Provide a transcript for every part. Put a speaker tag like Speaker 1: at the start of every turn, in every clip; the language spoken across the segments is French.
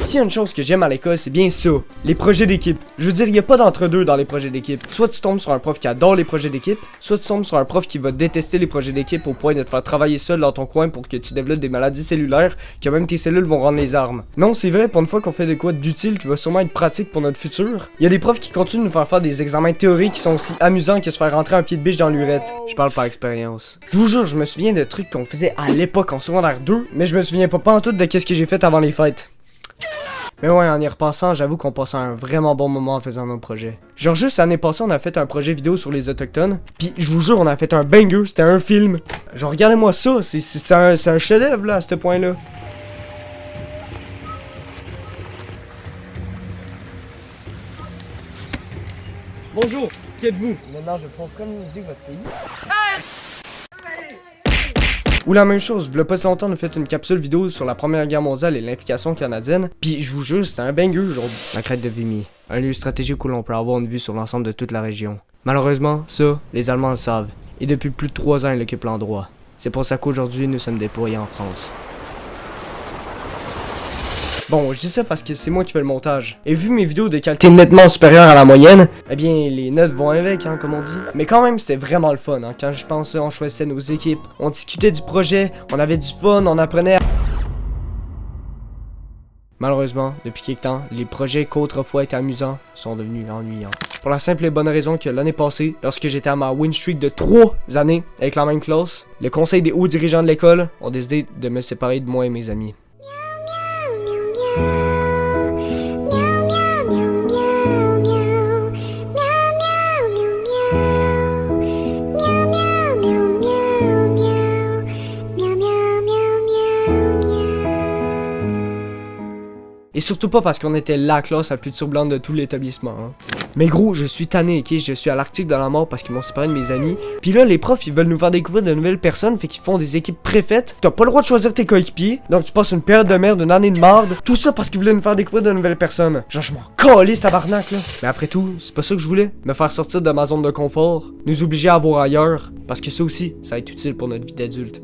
Speaker 1: S'il y a une chose que j'aime à l'école, c'est bien ça, les projets d'équipe. Je veux dire, il n'y a pas d'entre-deux dans les projets d'équipe. Soit tu tombes sur un prof qui adore les projets d'équipe, soit tu tombes sur un prof qui va détester les projets d'équipe au point de te faire travailler seul dans ton coin pour que tu développes des maladies cellulaires, que même tes cellules vont rendre les armes. Non, c'est vrai, pour une fois qu'on fait de quoi d'utile qui va sûrement être pratique pour notre futur. Il y a des profs qui continuent de nous faire des examens théoriques qui sont aussi amusants que se faire rentrer un pied de biche dans l'urette. Je parle par expérience. Je vous jure, je me souviens de trucs qu'on faisait à l'époque en secondaire 2, mais je me souviens pas en tout de qu'est-ce que j'ai fait avant les fêtes. Mais ouais, en y repensant, j'avoue qu'on passait un vraiment bon moment en faisant nos projets. Genre juste l'année passée, on a fait un projet vidéo sur les autochtones, puis je vous jure, on a fait un banger, c'était un film. Genre regardez-moi ça, c'est un chef-d'œuvre là à ce point-là. Bonjour, qui êtes-vous? Maintenant, je prends comme musique votre pays. Ou la même chose, v'là pas si longtemps, on a fait une capsule vidéo sur la Première Guerre mondiale et l'implication canadienne, puis je vous jure, c'était un banger aujourd'hui. La crête de Vimy, un lieu stratégique où l'on peut avoir une vue sur l'ensemble de toute la région. Malheureusement, ça, les Allemands le savent, et depuis plus de 3 ans, ils occupent l'endroit. C'est pour ça qu'aujourd'hui, nous sommes déployés en France. Bon, je dis ça parce que c'est moi qui fais le montage. Et vu mes vidéos de qualité nettement supérieure à la moyenne, eh bien, les notes vont avec, hein, comme on dit. Mais quand même, c'était vraiment le fun, hein. Quand je pense, on choisissait nos équipes, on discutait du projet, on avait du fun, on apprenait à... Malheureusement, depuis quelque temps, les projets qu'autrefois étaient amusants sont devenus ennuyants. Pour la simple et bonne raison que l'année passée, lorsque j'étais à ma win streak de 3 années avec la même classe, le conseil des hauts dirigeants de l'école ont décidé de me séparer de moi et mes amis. Et surtout pas parce qu'on était la classe la plus turbulente de tout l'établissement, hein. Mais gros, je suis tanné, ok? Je suis à l'article de la mort parce qu'ils m'ont séparé de mes amis. Puis là, les profs, ils veulent nous faire découvrir de nouvelles personnes, fait qu'ils font des équipes préfaites. T'as pas le droit de choisir tes coéquipiers, donc tu passes une période de merde, une année de marde. Tout ça parce qu'ils voulaient nous faire découvrir de nouvelles personnes. Genre, je m'en calisse, tabarnak, là. Mais après tout, c'est pas ça que je voulais. Me faire sortir de ma zone de confort, nous obliger à voir ailleurs. Parce que ça aussi, ça va être utile pour notre vie d'adulte.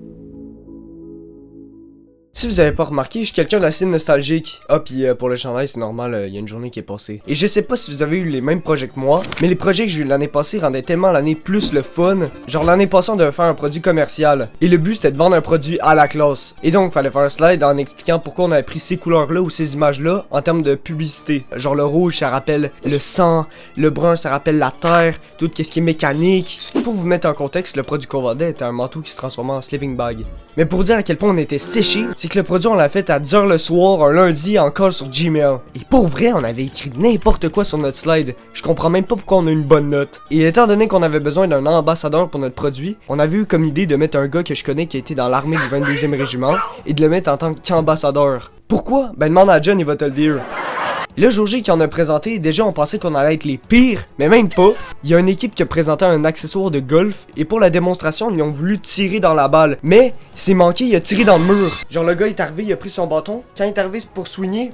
Speaker 1: Si vous avez pas remarqué, je suis quelqu'un d'assez nostalgique. Ah, puis pour le chandail, c'est normal, il y a une journée qui est passée. Et je sais pas si vous avez eu les mêmes projets que moi, mais les projets que j'ai eu l'année passée rendaient tellement l'année plus le fun. Genre l'année passée, on devait faire un produit commercial. Et le but, c'était de vendre un produit à la classe. Et donc, fallait faire un slide en expliquant pourquoi on avait pris ces couleurs-là ou ces images-là en termes de publicité. Genre le rouge, ça rappelle le sang, le brun, ça rappelle la terre, tout ce qui est mécanique. Pour vous mettre en contexte, le produit qu'on vendait était un manteau qui se transformait en sleeping bag. Mais pour dire à quel point on était séchés, c'est que le produit on l'a fait à 10h le soir, un lundi, encore sur Gmail. Et pour vrai, on avait écrit n'importe quoi sur notre slide. Je comprends même pas pourquoi on a une bonne note. Et étant donné qu'on avait besoin d'un ambassadeur pour notre produit, on avait eu comme idée de mettre un gars que je connais qui a été dans l'armée du 22e régiment et de le mettre en tant qu'ambassadeur. Pourquoi? Ben demande à John, il va te le dire. Le jour J qui en a présenté, déjà on pensait qu'on allait être les pires, mais même pas. Il y a une équipe qui a présenté un accessoire de golf, et pour la démonstration, ils ont voulu tirer dans la balle. Mais, c'est manqué, il a tiré dans le mur. Genre le gars est arrivé, il a pris son bâton, quand il est arrivé pour swinguer,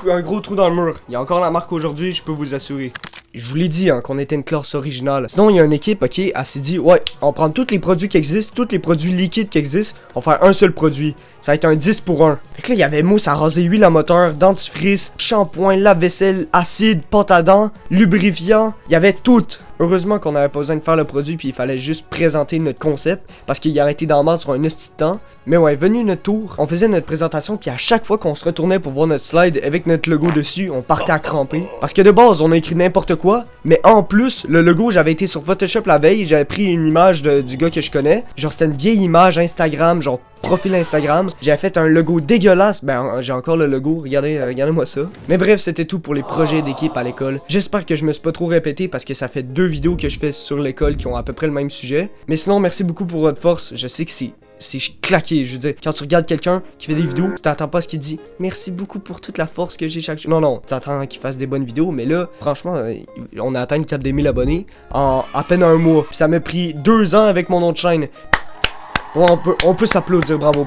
Speaker 1: un gros trou dans le mur. Il y a encore la marque aujourd'hui, je peux vous assurer. Je vous l'ai dit, hein, qu'on était une classe originale. Sinon, il y a une équipe, ok, elle s'est dit, ouais, on prend tous les produits qui existent, tous les produits liquides qui existent, on va faire un seul produit. Ça va être un 10 pour 1. Fait que là, il y avait mousse à raser, huile à moteur, dentifrice, shampoing, lave-vaisselle, acide, pâte à dents, lubrifiant. Il y avait tout. Heureusement qu'on n'avait pas besoin de faire le produit puis il fallait juste présenter notre concept parce qu'il a arrêté d'en mordre sur un esti de temps. Mais ouais, venu notre tour, on faisait notre présentation puis à chaque fois qu'on se retournait pour voir notre slide avec notre logo dessus, on partait à cramper. Parce que de base, on a écrit n'importe quoi, mais en plus, le logo, j'avais été sur Photoshop la veille, j'avais pris une image du gars que je connais. Genre c'était une vieille image Instagram, genre profil Instagram. J'avais fait un logo dégueulasse. Ben, j'ai encore le logo. Regardez-moi ça. Mais bref, c'était tout pour les projets d'équipe à l'école. J'espère que je me suis pas trop répété parce que ça fait 2 vidéos que je fais sur l'école qui ont à peu près le même sujet. Mais sinon, merci beaucoup pour votre force. Je sais que c'est claqué, je veux dire, quand tu regardes quelqu'un qui fait des vidéos, tu t'entends pas ce qu'il dit. Merci beaucoup pour toute la force que j'ai chaque jour. Non, tu attends qu'il fasse des bonnes vidéos, mais là, franchement, on a atteint le cap des 1000 abonnés en à peine un mois. Puis ça m'a pris 2 ans avec mon nom de chaîne. On peut s'applaudir, bravo.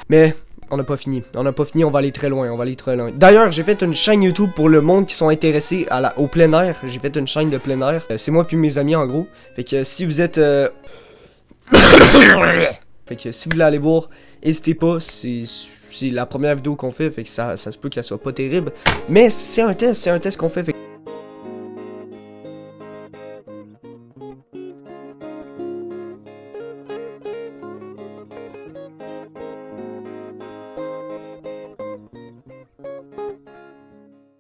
Speaker 1: Mais on n'a pas fini, on va aller très loin, D'ailleurs, j'ai fait une chaîne YouTube pour le monde qui sont intéressés au plein air. J'ai fait une chaîne de plein air. C'est moi puis mes amis en gros. Fait que si vous êtes Fait que si vous voulez aller voir, n'hésitez pas, c'est c'est la première vidéo qu'on fait, fait que ça se peut qu'elle soit pas terrible. Mais c'est un test qu'on fait.